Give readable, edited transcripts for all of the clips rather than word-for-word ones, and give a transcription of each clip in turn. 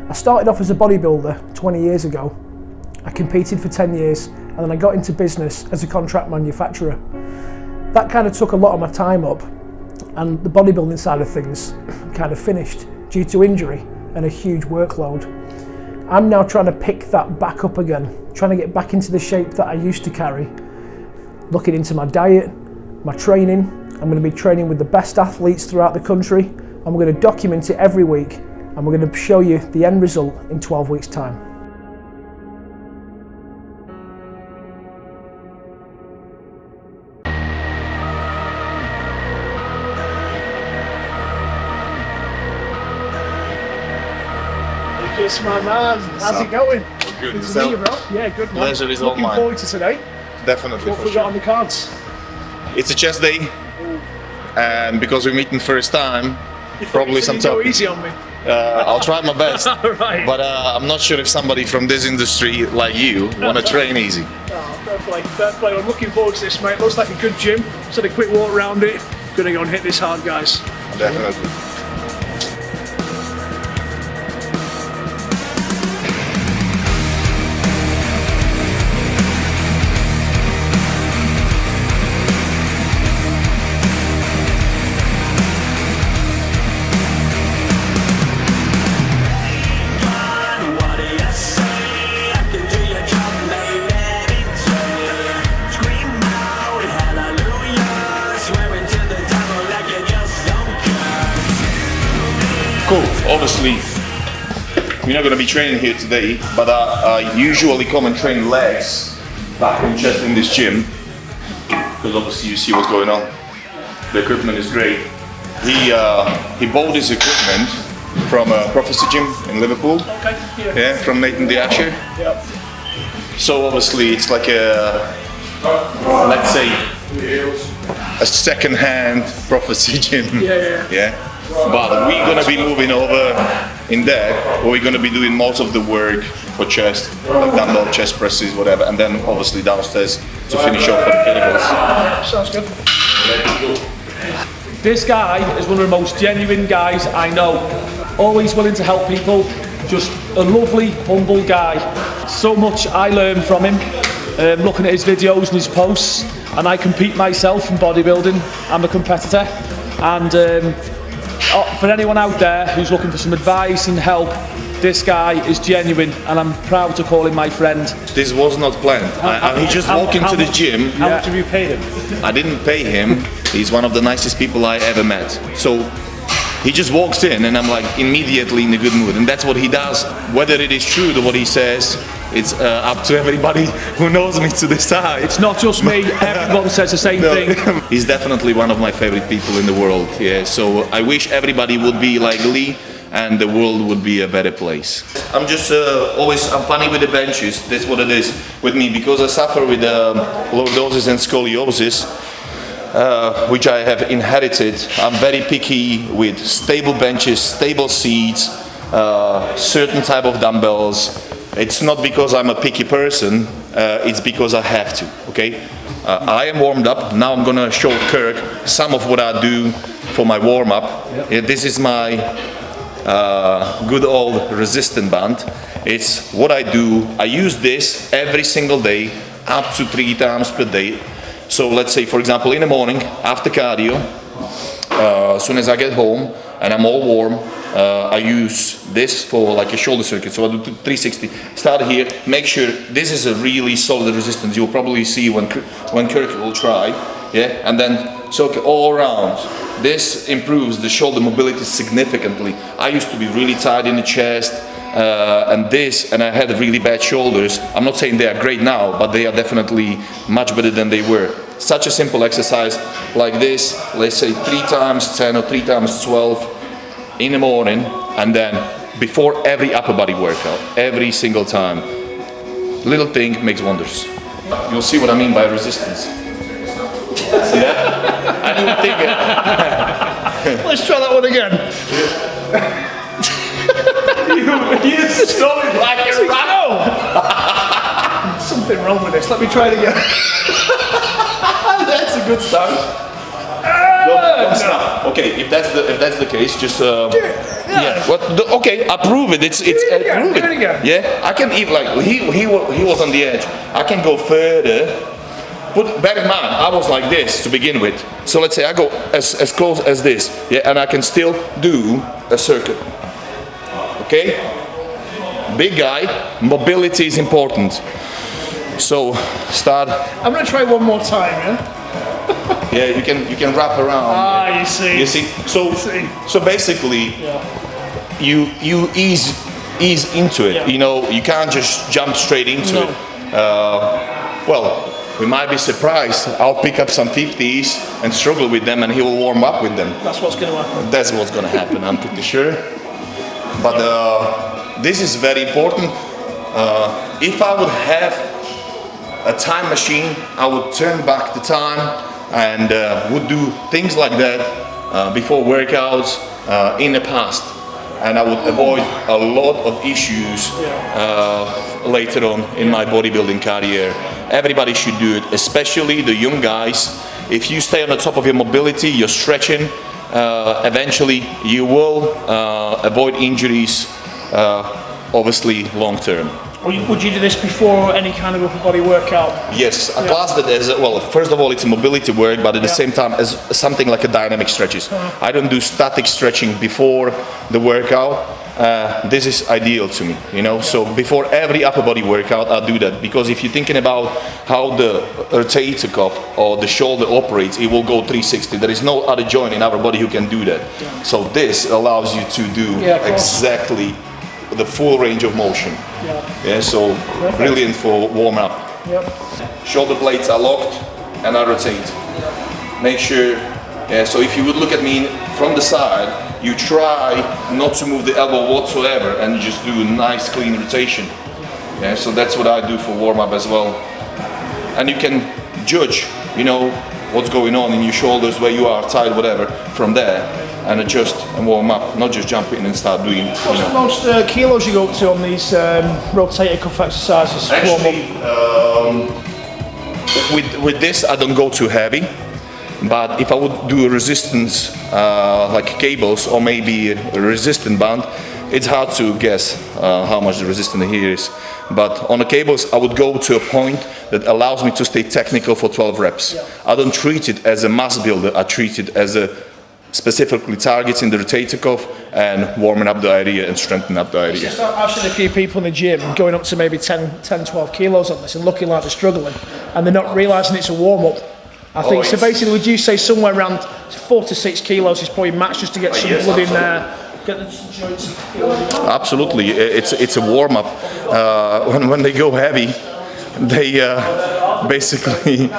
I started off as a bodybuilder 20 years ago. I competed for 10 years and then I got into business as a contract manufacturer. That kind of took a lot of my time up, and the bodybuilding side of things kind of finished due to injury and a huge workload. I'm now trying to pick that back up again, trying to get back into the shape that I used to carry. Looking into my diet, my training. I'm going to be training with the best athletes throughout the country, and we're going to document it every week, and we're going to show you the end result in 12 weeks' time. Yes, my man. How's it going? Good. Good to meet you, bro. Yeah, good, man. Pleasure is all Looking mine. forward to today. Definitely. What have we got on the cards? It's a chest day, and because we're meeting first time, probably some go topic. easy on me. I'll try my best. Right. But I'm not sure if somebody from this industry like you want to train easy. Oh, fair play, fair play. I'm looking forward to this, mate. Looks like a good gym. Just had a quick walk around it. Gonna go and hit this hard, guys. Definitely. Cool. Obviously, we're not going to be training here today, but I usually come and train legs, back and chest in this gym, because obviously you see what's going on. The equipment is great. He bought this equipment from a Prophecy Gym in Liverpool. Okay, Yeah, from Nathan the Asher. Yep. So obviously it's like a, let's say, a second-hand Prophecy Gym. Yeah. But we're gonna be moving over in there, where we're gonna be doing most of the work for chest, like dumbbell chest presses, whatever, and then obviously downstairs to finish off for the cables. Sounds good. This guy is one of the most genuine guys I know. Always willing to help people. Just a lovely, humble guy. So much I learn from him, looking at his videos and his posts. And I compete myself in bodybuilding. I'm a competitor. And for anyone out there who's looking for some advice and help, this guy is genuine, and I'm proud to call him my friend. This was not planned. He just walked into the gym. How much have you paid him? I didn't pay him. He's one of the nicest people I ever met. So he just walks in, and I'm like immediately in a good mood, and that's what he does. Whether it is true to what he says, it's up to everybody who knows me to decide. It's not just me, everyone says the same thing. He's definitely one of my favorite people in the world, yeah. So I wish everybody would be like Lee, and the world would be a better place. I'm just I'm funny with the benches. That's what it is with me, because I suffer with lordosis and scoliosis, which I have inherited. I'm very picky with stable benches, stable seats, certain type of dumbbells. It's not because I'm a picky person, it's because I have to, okay? I am warmed up. Now I'm gonna show Kirk some of what I do for my warm-up. Yep. This is my good old resistant band. It's what I do. I use this every single day, up to 3 times per day. So let's say, for example, in the morning, after cardio, as soon as I get home and I'm all warm, I use this for like a shoulder circuit. So I do 360. Start here. Make sure this is a really solid resistance. You'll probably see when Kirk will try. Yeah, and then circuit all around. This improves the shoulder mobility significantly. I used to be really tight in the chest, and I had really bad shoulders. I'm not saying they are great now, but they are definitely much better than they were. Such a simple exercise like this, let's say 3 times 10 or 3 times 12 in the morning, and then before every upper body workout, every single time. Little thing makes wonders. You'll see what I mean by resistance. See that? I didn't think it. Let's try that one again. You started like a rat. Something wrong with this. Let me try it again. That's a good start. No. Okay, if that's the case, just yeah. Okay, I prove it. It's prove it. Yeah, I can even like he was on the edge. I can go further. But bear in mind, I was like this to begin with. So let's say I go as close as this, yeah, and I can still do a circuit. Okay? Big guy, mobility is important. So start. I'm gonna try one more time, yeah? Yeah, you can wrap around. Ah, yeah. you see. You see? So basically, you ease into it. Yeah. You know, you can't just jump straight into it. Well, we might be surprised. I'll pick up some 50s and struggle with them, and he will warm up with them. That's what's going to happen. That's what's going to happen, I'm pretty sure. But this is very important. If I would have a time machine, I would turn back the time and would do things like that before workouts in the past. And I would avoid a lot of issues later on in my bodybuilding career. Everybody should do it, especially the young guys. If you stay on the top of your mobility, you're stretching, eventually you will avoid injuries, obviously long term. Would you do this before any kind of upper body workout? Yes, I class that as, well, first of all, it's a mobility work, but at the same time as something like a dynamic stretches. I don't do static stretching before the workout. This is ideal to me, you know, so before every upper body workout I do that, because if you're thinking about how the rotator cuff or the shoulder operates, it will go 360. There is no other joint in our body who can do that. So this allows you to do exactly the full range of motion. Yeah, so brilliant for warm up. Shoulder blades are locked and I rotate. Make sure, so if you would look at me from the side, you try not to move the elbow whatsoever and you just do a nice clean rotation. Yeah, so that's what I do for warm up as well. And you can judge, you know, what's going on in your shoulders, where you are, tight, whatever, from there, and adjust and warm up, not just jump in and start doing. What's the most kilos you go up to on these rotator cuff exercises? Actually, with this I don't go too heavy, but if I would do a resistance like cables or maybe a resistant band, it's hard to guess how much the resistance here is. But on the cables I would go to a point that allows me to stay technical for 12 reps. I don't treat it as a mass builder, I treat it as a specifically targeting the rotator cuff and warming up the area and strengthening up the area. I've seen a few people in the gym going up to maybe 10-12 kilos on this and looking like they're struggling, and they're not realising it's a warm-up. I think so. Basically, would you say somewhere around 4 to 6 kilos is probably max just to get some blood in there? Get the joints. Absolutely, it's a warm-up. When they go heavy, they basically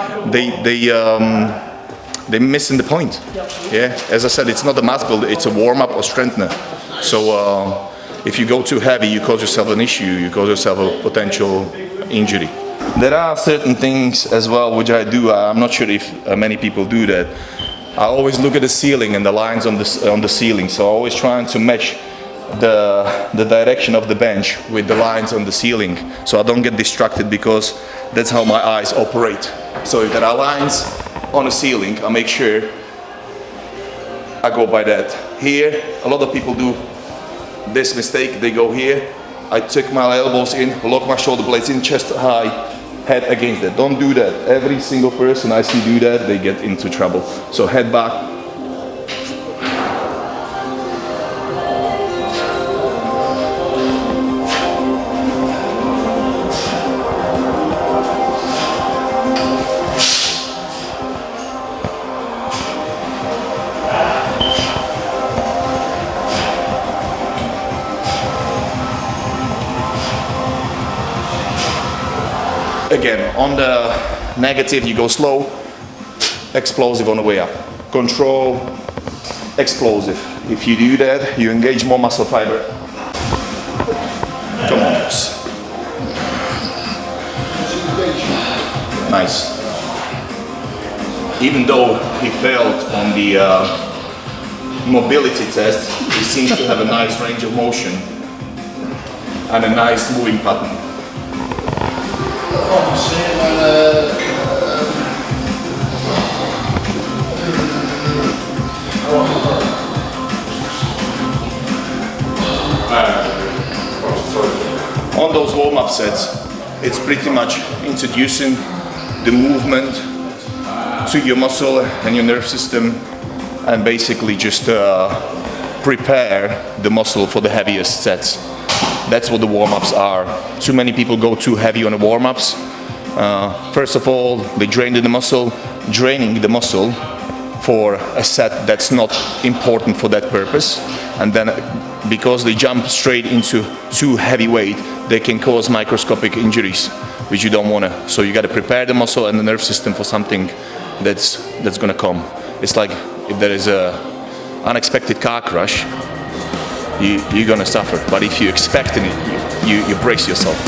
they're missing the point. Yeah, as I said, it's not a mass builder, it's a warm-up or strengthener. So if you go too heavy, you cause yourself an issue, you cause yourself a potential injury. There are certain things as well which I do. I'm not sure if many people do that. I always look at the ceiling and the lines on the ceiling. So I'm always trying to match the direction of the bench with the lines on the ceiling, so I don't get distracted, because that's how my eyes operate. So if there are lines on the ceiling, I make sure I go by that. Here, a lot of people do this mistake. They go here, I tuck my elbows in, lock my shoulder blades in, chest high, head against that. Don't do that. Every single person I see do that, they get into trouble. So head back. Again, on the negative, you go slow, explosive on the way up. Control, explosive. If you do that, you engage more muscle fiber. Come on. Nice. Even though he failed on the mobility test, he seems to have a nice range of motion and a nice moving pattern. warm-up sets, it's pretty much introducing the movement to your muscle and your nerve system, and basically just prepare the muscle for the heaviest sets. That's what the warm-ups are. Too many people go too heavy on the warm-ups. First of all, they drain the muscle, draining the muscle for a set that's not important for that purpose. And then because they jump straight into too heavy weight, they can cause microscopic injuries, which you don't want to. So you got to prepare the muscle and the nerve system for something that's going to come. It's like if there is a unexpected car crash, you're going to suffer. But if you're expecting it, you brace yourself.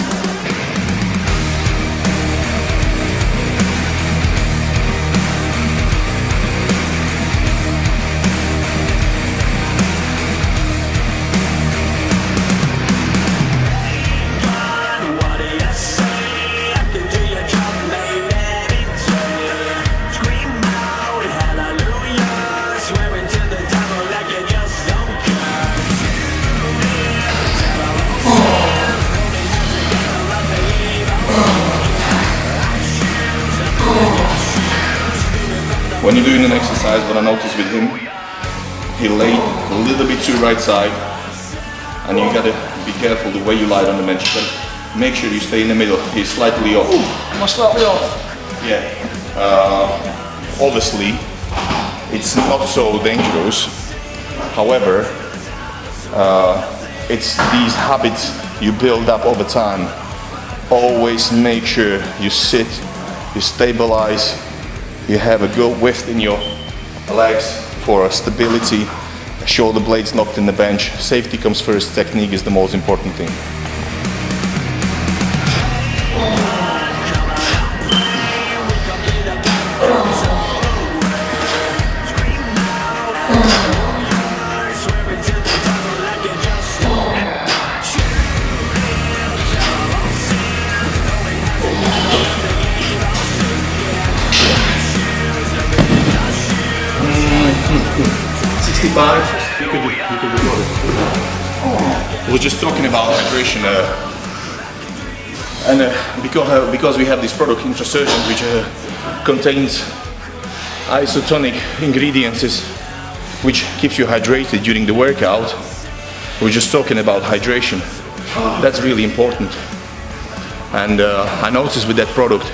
When you're doing an exercise, what I noticed with him, he laid a little bit too right side, and you gotta be careful the way you lie on the bench. You gotta make sure you stay in the middle. He's slightly off. Am I slightly off? Yeah. Obviously, it's not so dangerous. However, it's these habits you build up over time. Always make sure you sit, you stabilize, you have a good width in your legs for stability, shoulder blades locked in the bench. Safety comes first, technique is the most important thing. You could do it. We're just talking about hydration, and because we have this product Intrasurgent, which contains isotonic ingredients, which keeps you hydrated during the workout. We're just talking about hydration. That's really important. And I noticed with that product,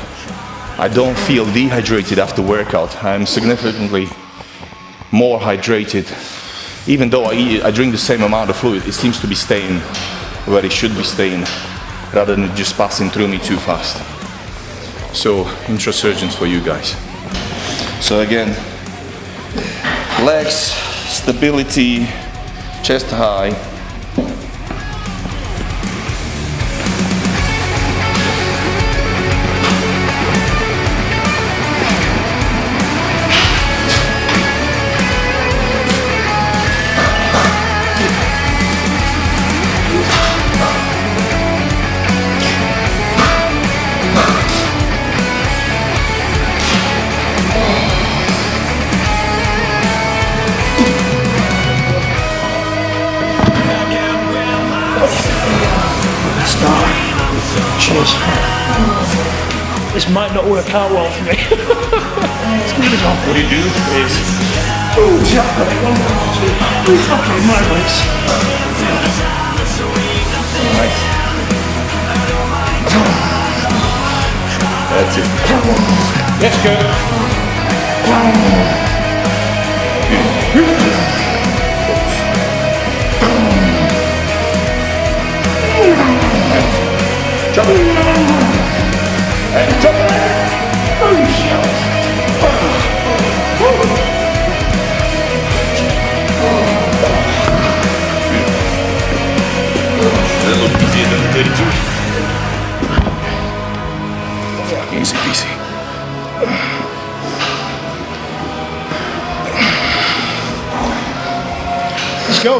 I don't feel dehydrated after workout. I'm significantly more hydrated. Even though I drink the same amount of fluid, it seems to be staying where it should be staying, rather than just passing through me too fast. So, Intrasurgents for you guys. So again, legs, stability, chest high. Cheers. This might not work out well for me. Let's give it a go. What you do is... Okay, my legs. Nice. That's it. Let's go. Jump. And jump. That looks easier than 32. Easy peasy. Let's go.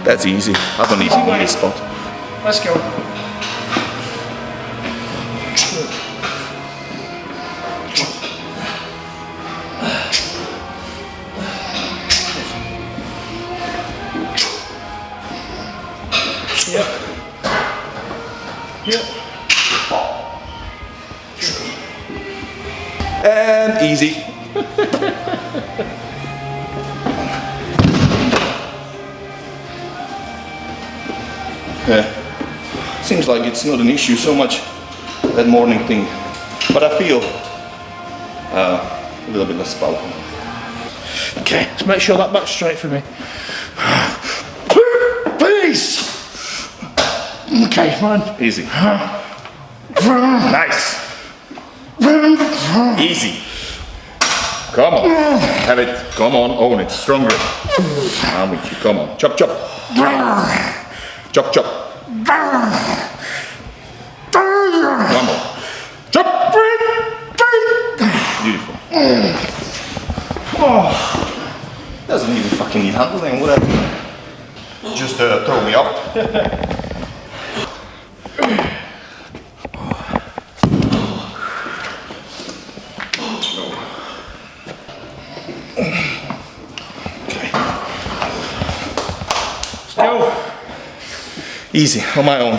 That's easy. I don't even need a spot. Let's go. Yep. Yeah. And easy. Yeah. Seems like it's not an issue so much, that morning thing. But I feel a little bit less powerful. Okay, let's make sure that back's straight for me. Please! Okay, come on. Easy. Nice. Easy. Come on. Have it. Come on, own it. Stronger. I'm with you. Come on. Chop, chop. Chop, chop. One more. Chop. Beautiful. Oh. Doesn't even fucking need handling, whatever. Just throw me up. Go. Easy, on my own.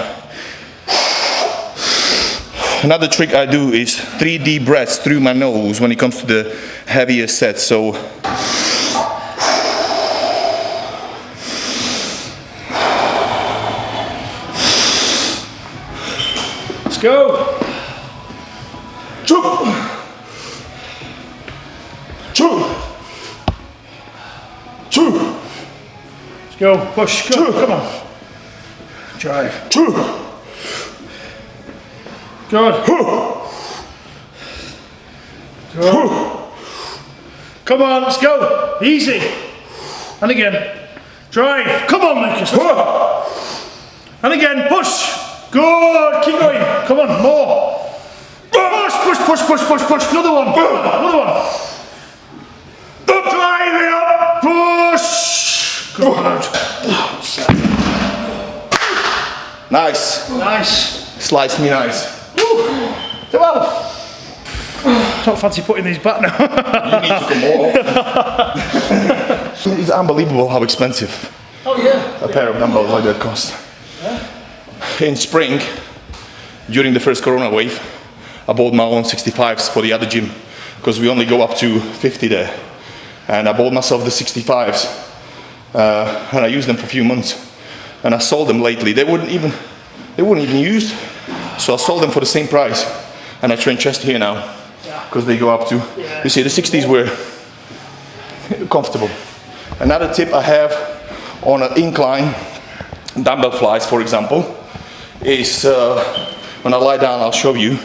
Another trick I do is 3 deep breaths through my nose when it comes to the heavier sets. So let's go. Two. Let's go. Push. Go. Come on. Drive. Good. Good. Come on, let's go. Easy. And again. Drive. Come on, Lucas. Let's go. And again, push. Good. Keep going. Come on, more. Push. Another one. Another one. Drive it up. Push. Good. Nice. Slice me nice. Well, I don't fancy putting these back now. You need to come more. It's unbelievable how expensive a pair of dumbbells like that cost. In spring, during the first Corona wave, I bought my own 65s for the other gym because we only go up to 50 there. And I bought myself the 65s and I used them for a few months. And I sold them lately. They weren't even used, so I sold them for the same price. And I train chest here now because they go up to. You see, the 60s were comfortable. Another tip I have on an incline dumbbell flies, for example, is when I lie down, I'll show you,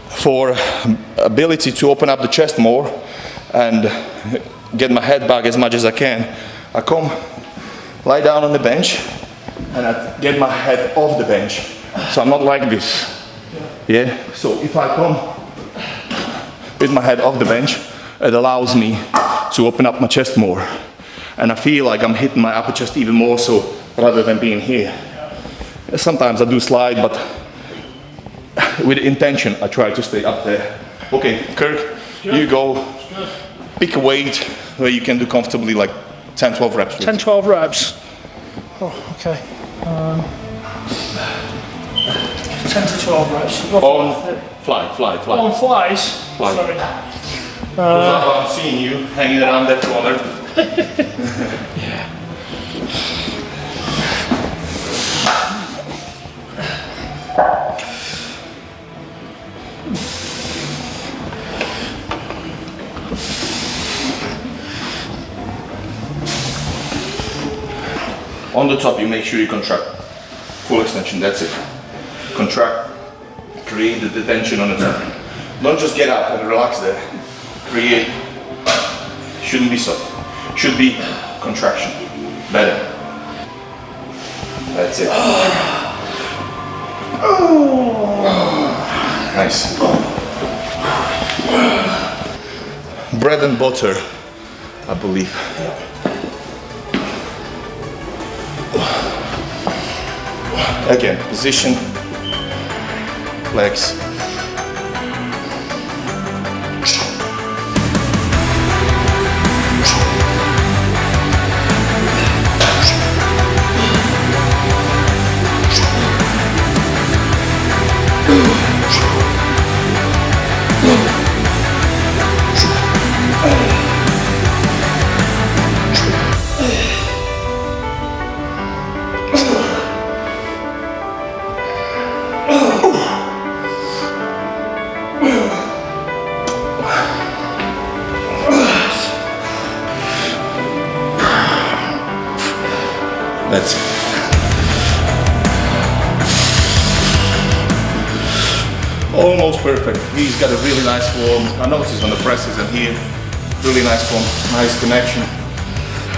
for ability to open up the chest more and get my head back as much as I can. I come, lie down on the bench, and I get my head off the bench. So I'm not like this. Yeah? So if I come with my head off the bench, it allows me to open up my chest more. And I feel like I'm hitting my upper chest even more so, rather than being here. Sometimes I do slide, but with intention, I try to stay up there. Okay, Kirk, you go. Pick a weight where you can do comfortably, like 10-12 reps. 10-12 reps. Oh, okay. 10 to 12 reps. On fly. On flies? Fly. Sorry. I'm seeing you hanging around that corner. Yeah. On the top, you make sure you contract. Full extension, that's it. Contract, create the tension on the top. Don't just get up and relax there. Create. Shouldn't be soft. Should be contraction. Better. That's it. Nice. Bread and butter, I believe. Again, position, legs. That's it. Almost perfect. He's got a really nice form. I noticed on the presses and here, really nice form, nice connection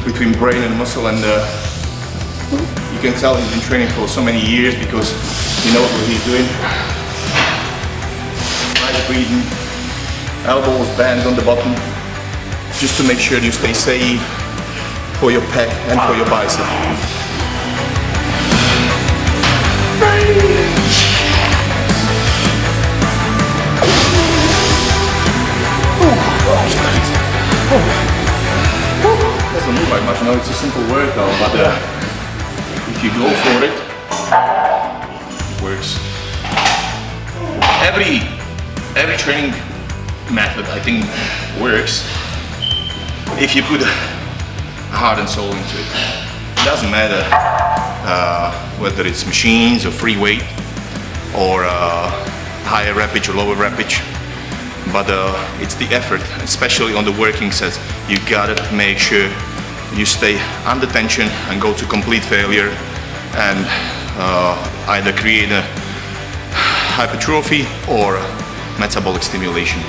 between brain and muscle, and you can tell he's been training for so many years because he knows what he's doing. Nice breathing, elbows bent on the bottom, just to make sure you stay safe for your pec and for your bicep. Doesn't look like much, no, it's a simple workout, but if you go for it, it works. Every training method, I think, works if you put heart and soul into it. It doesn't matter whether it's machines or free weight or higher reppage or lower reppage. But it's the effort, especially on the working sets. You gotta make sure you stay under tension and go to complete failure and either create a hypertrophy or metabolic stimulation.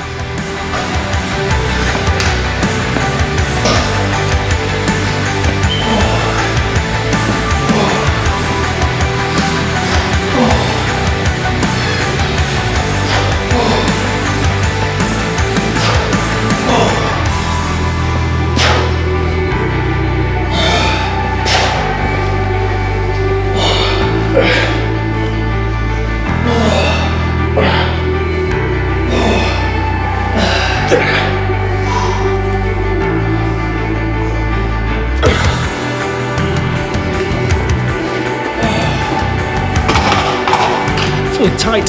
Feeling tight,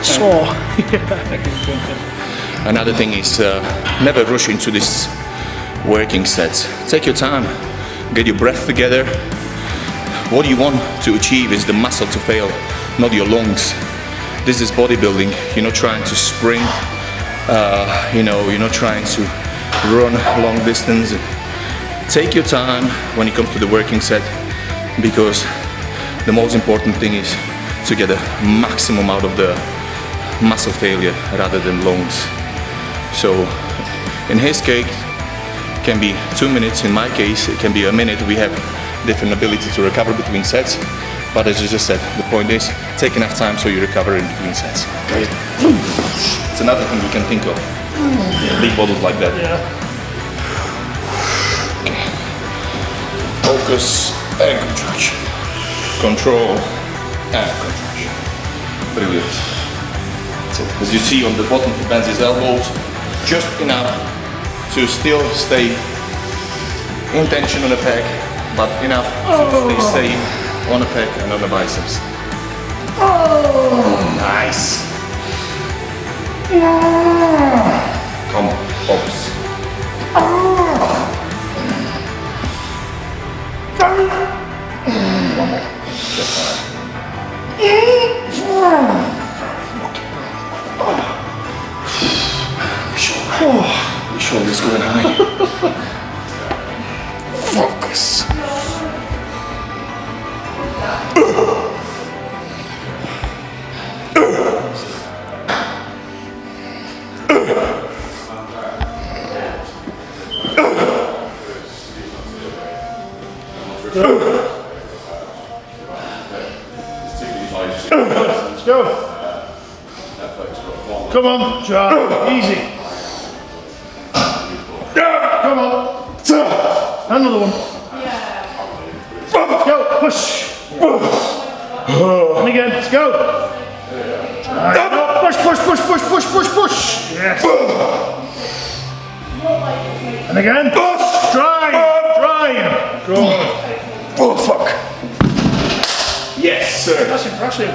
sore. Another thing is never rush into this working sets. Take your time, get your breath together. What you want to achieve is the muscle to fail, not your lungs. This is bodybuilding. You're not trying to sprint, you're not trying to run long distance. Take your time when it comes to the working set, because the most important thing is to get a maximum out of the muscle failure rather than lungs. So in his case, it can be 2 minutes. In my case, it can be a minute. We have different ability to recover between sets, but as you just said, the point is take enough time so you recover in between sets. It's another thing we can think of. Big bottles like that. Yeah. Focus and contraction. Control and contraction. Brilliant. That's it. As you see on the bottom, he bends his elbows just enough to still stay in tension on the pec, but enough to stay safe on the pec and on the biceps. Nice. Come on, focus. One more. Just fine. Your shoulder's going high. Focus. Let's go. Come on, John. Easy. Come on. Another one. Go. Push. And again. Let's go. Right. Push, push, push, push, push, push, push. Yes. And again. Push. Drive. Good. Oh, fuck. Yes, sir. That's impressive.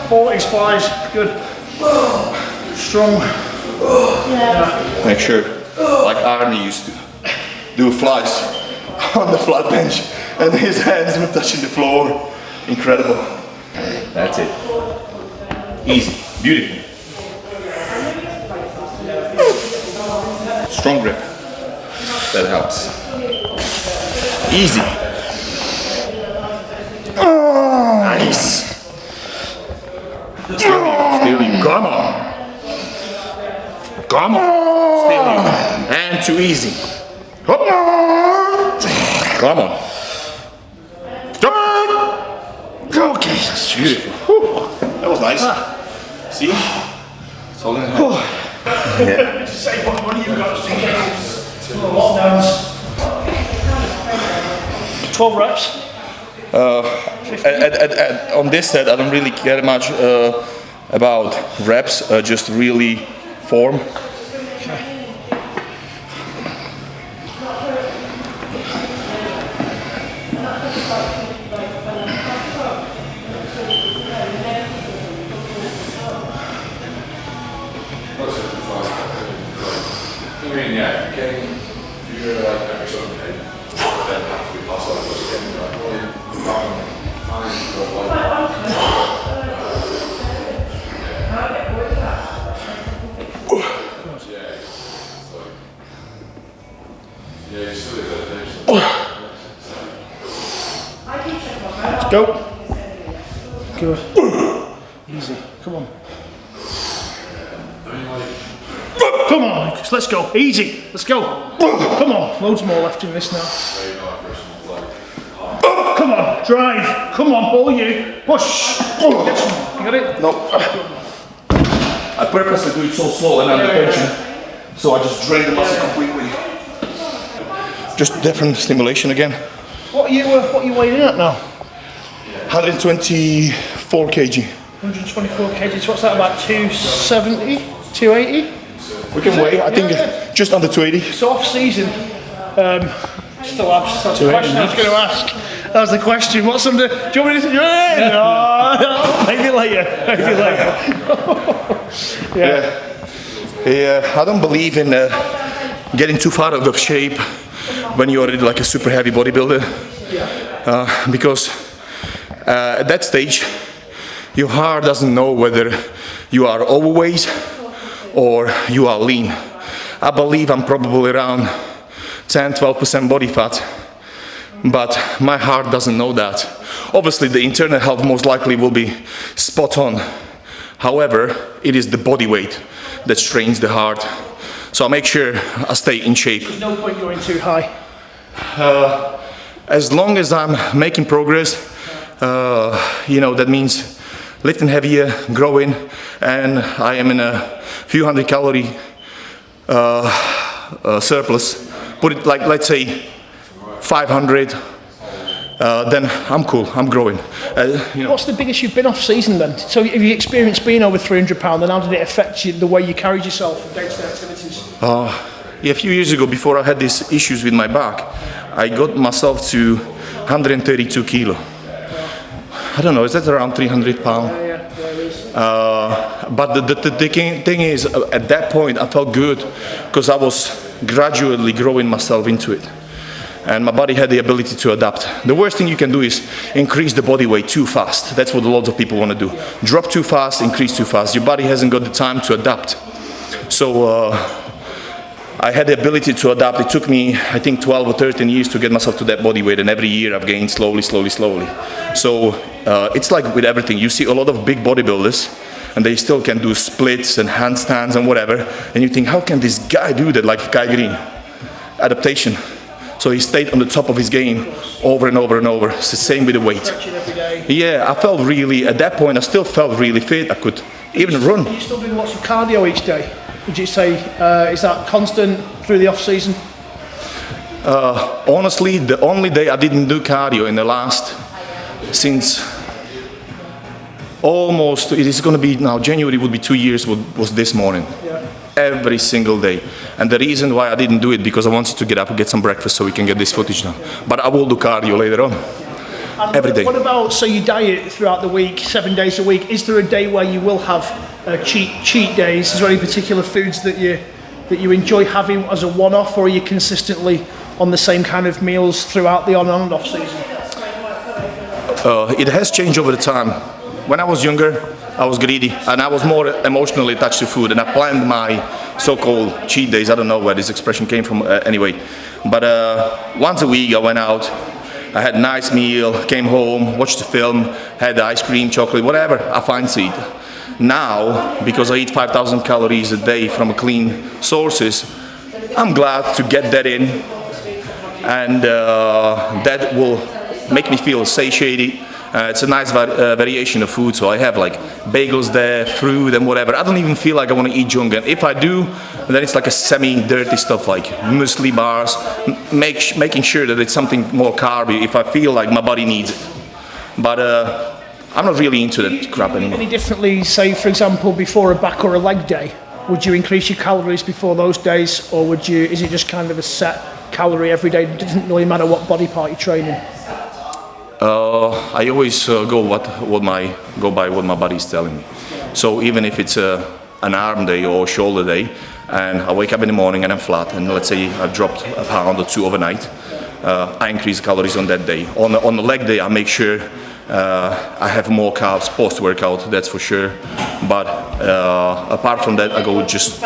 40s flies. Good. Strong. Yeah. Make sure, like Arnie used to do flies on the flat bench and his hands were touching the floor. Incredible. That's it. Easy. Beautiful. Strong grip. That helps. Easy. too easy. Come on. Okay, that's beautiful. That was nice. See? It's all in the head. Yeah. Say what money you've got to 12 reps. On this set, I don't really care much about reps, just really form. Go. Good. Easy. Come on. Come on, Lucas. Let's go. Easy. Let's go. Come on. Loads more left in this now. Come on. Drive. Come on. All you. Push. You got it? No. I purposely do it so slow and under tension, so I just drain the muscle completely. Just different stimulation again. What are you weighing in at now? 124 kg. 124 kg. So what's that, about 270, 280? We can weigh, I think, just under 280. So off season, still abs. That's the question I was going to ask. That was the question. What's under? Do you want me to? No, maybe later. Maybe later. Yeah. I don't believe in getting too far out of shape when you're already like a super heavy bodybuilder, because at that stage, your heart doesn't know whether you are overweight or you are lean. I believe I'm probably around 10-12% body fat, but my heart doesn't know that. Obviously, the internal health most likely will be spot on. However, it is the body weight that strains the heart. So I make sure I stay in shape. There's no point going too high. As long as I'm making progress, that means lifting heavier, growing, and I am in a few hundred calorie surplus. Put it like, let's say 500, then I'm cool, I'm growing. What's the biggest you've been off season then? So have you experienced being over 300 pounds, and how did it affect you, the way you carried yourself in day-to-day activities? A few years ago, before I had these issues with my back, I got myself to 132 kilo. I don't know, is that around 300 pounds? Yeah, there is. But the thing is, at that point, I felt good because I was gradually growing myself into it. And my body had the ability to adapt. The worst thing you can do is increase the body weight too fast. That's what lots of people want to do. Drop too fast, increase too fast. Your body hasn't got the time to adapt. So I had the ability to adapt. It took me, I think, 12 or 13 years to get myself to that body weight, and every year I've gained slowly. So it's like with everything. You see a lot of big bodybuilders, and they still can do splits and handstands and whatever, and you think, how can this guy do that, like Kai Green? Adaptation. So he stayed on the top of his game over and over and over. It's the same with the weight. Yeah, I felt really, at that point, I still felt really fit. I could even run. Are you still doing lots of cardio each day? Would you say, is that constant through the off season? Honestly, the only day I didn't do cardio in the last, since almost, it is going to be now, January would be 2 years, was this morning. Yeah. Every single day. And the reason why I didn't do it, because I wanted to get up and get some breakfast so we can get this footage done. But I will do cardio later on. And every day. What about, so you diet throughout the week, 7 days a week, is there a day where you will have cheat days? Is there any particular foods that you enjoy having as a one-off, or are you consistently on the same kind of meals throughout the on and off season? It has changed over the time. When I was younger, I was greedy and I was more emotionally attached to food, and I planned my so-called cheat days. I don't know where this expression came from anyway. But once a week I went out, I had a nice meal, came home, watched a film, had ice cream, chocolate, whatever I fancied. Now, because I eat 5,000 calories a day from clean sources, I'm glad to get that in, and that will make me feel satiated. It's a nice variation of food, so I have like bagels there, fruit and whatever. I don't even feel like I want to eat junk, and if I do, then it's like a semi-dirty stuff like muesli bars, making sure that it's something more carby if I feel like my body needs it. But I'm not really into that crap anymore. Any differently, say for example, before a back or a leg day? Would you increase your calories before those days, or is it just kind of a set calorie every day? It doesn't really matter what body part you're training. I always go by what my body is telling me. So even if it's an arm day or shoulder day, and I wake up in the morning and I'm flat, and let's say I've dropped a pound or two overnight, I increase calories on that day. On the leg day, I make sure I have more carbs post-workout, that's for sure. But apart from that, I go just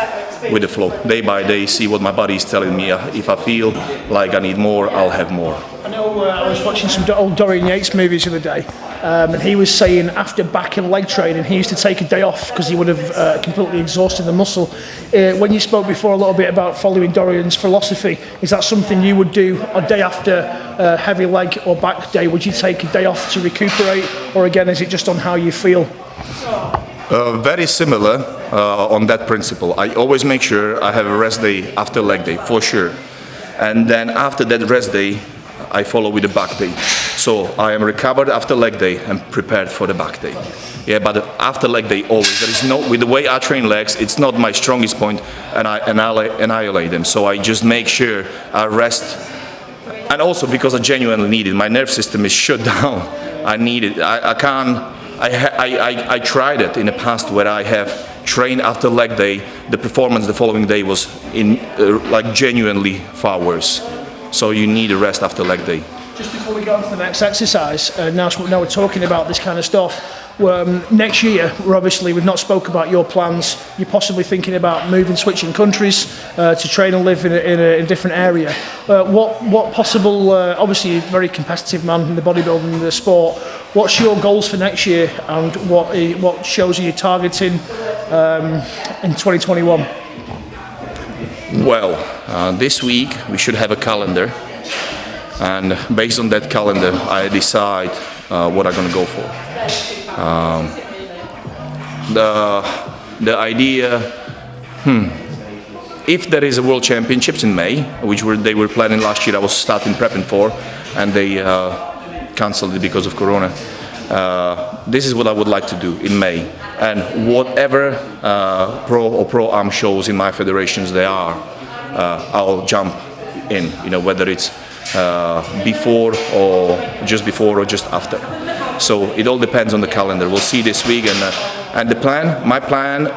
with the flow, day by day, see what my body is telling me. If I feel like I need more, I'll have more. I know I was watching some old Dorian Yates movies the other day, and he was saying after back and leg training, he used to take a day off because he would have completely exhausted the muscle. When you spoke before a little bit about following Dorian's philosophy, is that something you would do a day after a heavy leg or back day? Would you take a day off to recuperate, or again, is it just on how you feel? Very similar on that principle. I always make sure I have a rest day after leg day, for sure. And then after that rest day, I follow with the back day. So I am recovered after leg day and prepared for the back day. Yeah, but after leg day always, there is no, with the way I train legs, it's not my strongest point, and I annihilate them. So I just make sure I rest. And also because I genuinely need it. My nerve system is shut down. I need it. I can't. I tried it in the past where I have trained after leg day. The performance the following day was like genuinely far worse. So you need a rest after leg day. Just before we go on to the next exercise, now we're talking about this kind of stuff. Next year, we've not spoke about your plans. You're possibly thinking about moving, switching countries to train and live in a different area. What possible? Obviously, you're a very competitive man in the bodybuilding and the sport. What's your goals for next year, and what shows are you targeting in 2021? Well, this week we should have a calendar, and based on that calendar, I decide what I'm going to go for. The idea, if there is a World Championships in May, which they were planning last year, I was starting prepping for, and they cancelled it because of Corona. This is what I would like to do in May, and whatever pro-am shows in my federations there are, I'll jump in. You know, whether it's before or just after. So it all depends on the calendar. We'll see this week, and the plan. My plan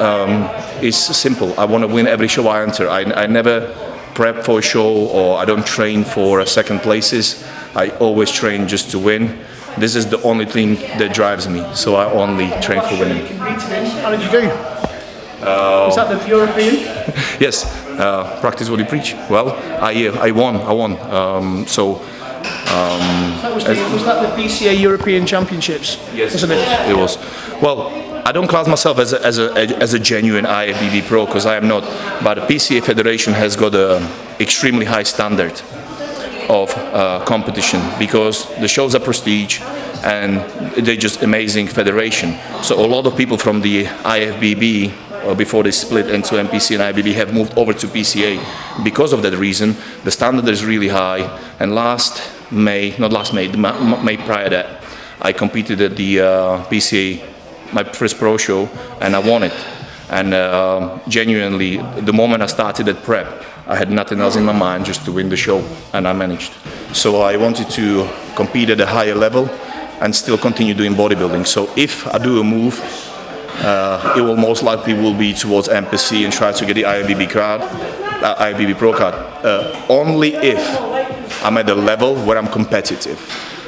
is simple. I want to win every show I enter. I never prep for a show, or I don't train for second places. I always train just to win. This is the only thing that drives me. So I only train for winning. How did you do? Was that the European? Yes. Practice what you preach. Well, I won. Was that the PCA European Championships? Yes, wasn't it? It was. Well, I don't class myself as a genuine IFBB pro, because I am not. But the PCA Federation has got an extremely high standard of competition, because the shows are prestige and they're just amazing federation. So a lot of people from the IFBB, before they split into MPC and IFBB, have moved over to PCA. Because of that reason, the standard is really high. And May prior to that, I competed at the PCA, my first pro show, and I won it. And genuinely, the moment I started that prep, I had nothing else in my mind, just to win the show, and I managed. So I wanted to compete at a higher level and still continue doing bodybuilding. So if I do a move, it will most likely be towards MPC and try to get the IFBB card, IFBB Pro card, only if I'm at a level where I'm competitive.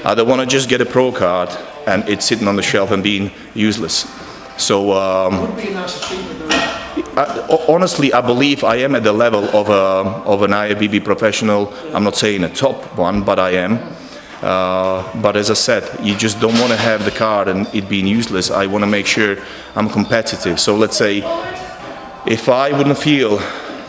I don't want to just get a pro card and it's sitting on the shelf and being useless. So honestly, I believe I am at the level of an IFBB professional. I'm not saying a top one, but I am. But as I said, you just don't want to have the card and it being useless. I want to make sure I'm competitive. So let's say if I wouldn't feel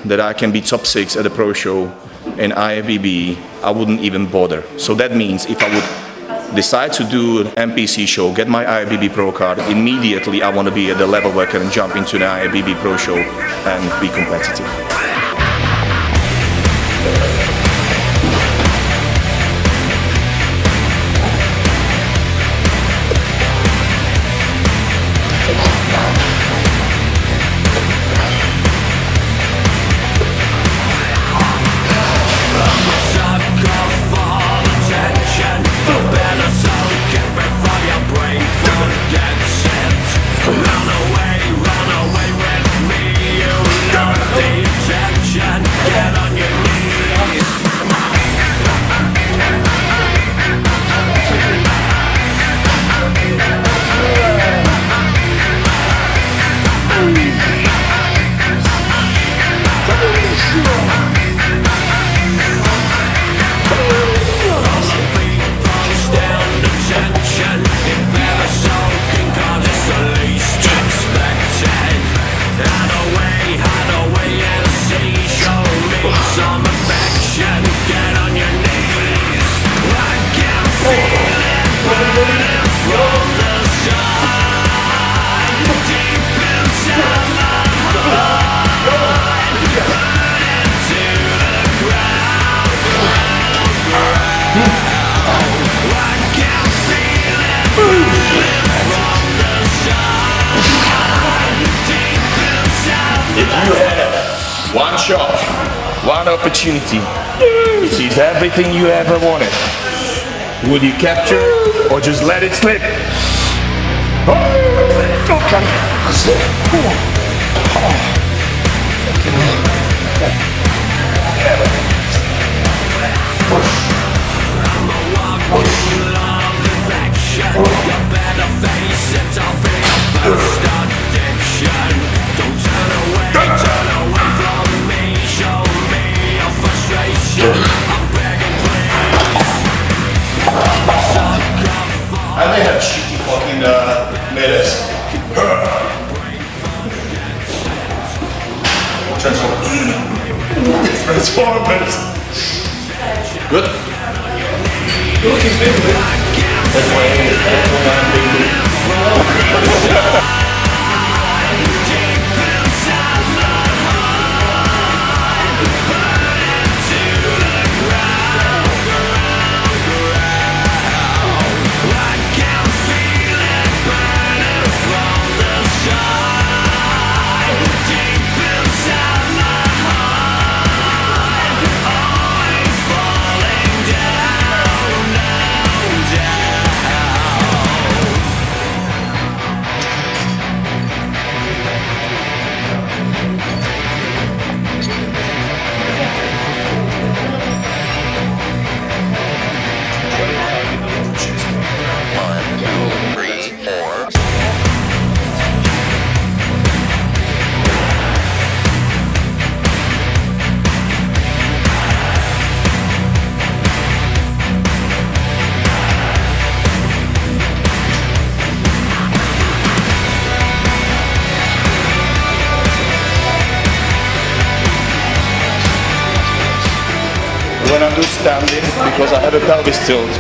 that I can be top 6 at the pro show in IFBB, I wouldn't even bother. So that means if I would decide to do an NPC show, get my IFBB pro card, immediately I want to be at the level where I can jump into the IFBB pro show and be competitive. If you had one shot, one opportunity to seize everything you ever wanted, would you capture it or just let it slip? I may have shitty fucking mirrors. Transformers. Good. You're looking big, man. That's why I'm big. When I do standing, because I have a pelvis tilt,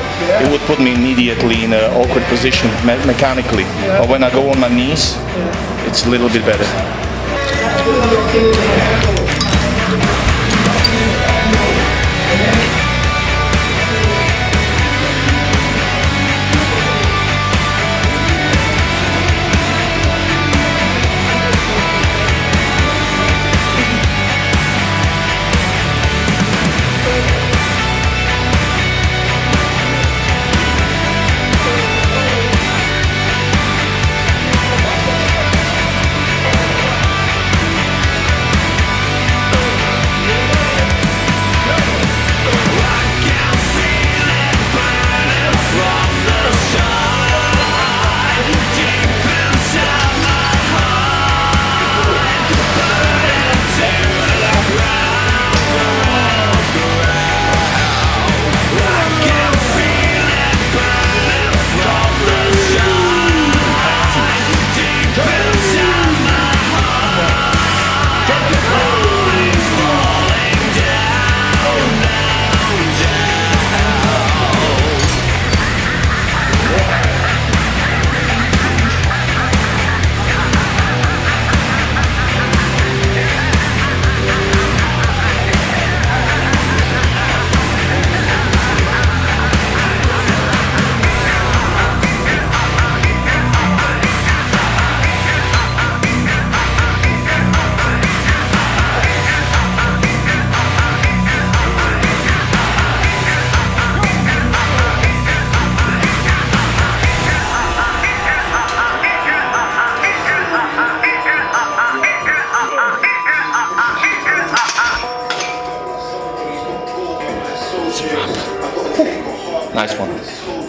it would put me immediately in an awkward position mechanically. But when I go on my knees, it's a little bit better.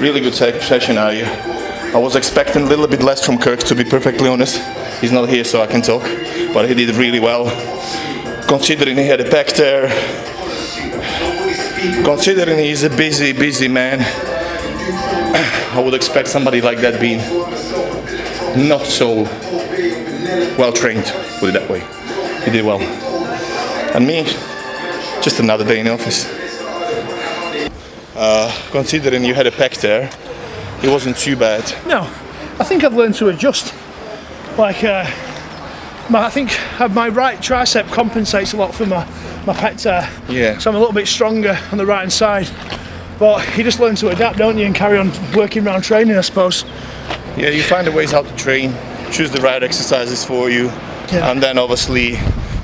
really good session. I was expecting a little bit less from Kirk, to be perfectly honest. He's not here, so I can talk, but he did really well. Considering he had a pec-tear, considering he's a busy man, I would expect somebody like that being not so well trained, put it that way. He did well. And me, just another day in the office. Considering you had a pec-tear, it wasn't too bad. No, I think I've learned to adjust. Like, I think my right tricep compensates a lot for my pec-tear. Yeah. So I'm a little bit stronger on the right hand side. But you just learn to adapt, don't you, and carry on working around training, I suppose. Yeah, you find the ways how to train, choose the right exercises for you, and then obviously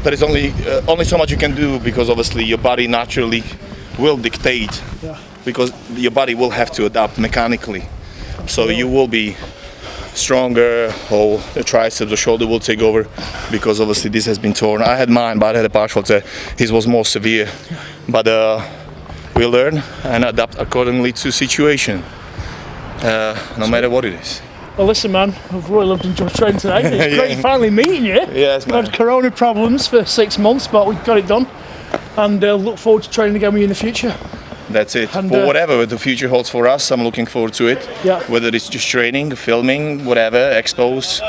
there is only so much you can do, because obviously your body naturally will dictate, because your body will have to adapt mechanically. So you will be stronger, or the triceps or shoulder will take over, because obviously this has been torn. I had mine, but I had a partial tear. His was more severe, but we learn and adapt accordingly to situation, no matter what it is. Well, listen, man, I've really loved enjoying training today. It's great finally meeting you. Yes, man. We had corona problems for 6 months, but we got it done, and look forward to training again with you in the future. That's it. And, for whatever the future holds for us, I'm looking forward to it. Yeah. Whether it's just training, filming, whatever, expos,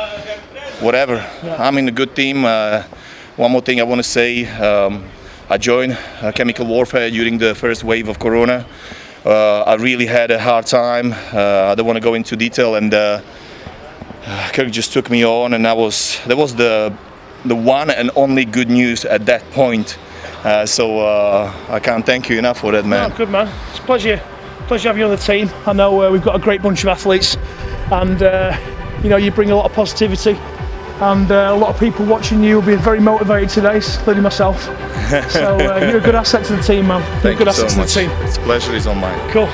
whatever. Yeah. I'm in a good team. One more thing I want to say. I joined chemical warfare during the first wave of Corona. I really had a hard time. I don't want to go into detail, and Kirk just took me on, and that was the one and only good news at that point. So I can't thank you enough for that, man. Oh, good, man. It's a pleasure having you on the team. I know we've got a great bunch of athletes, and you bring a lot of positivity, and a lot of people watching you will be very motivated today, including myself. So you're a good asset to the team, man. Thank You're a good you so asset much. to the team. It's a pleasure is on mine. Cool.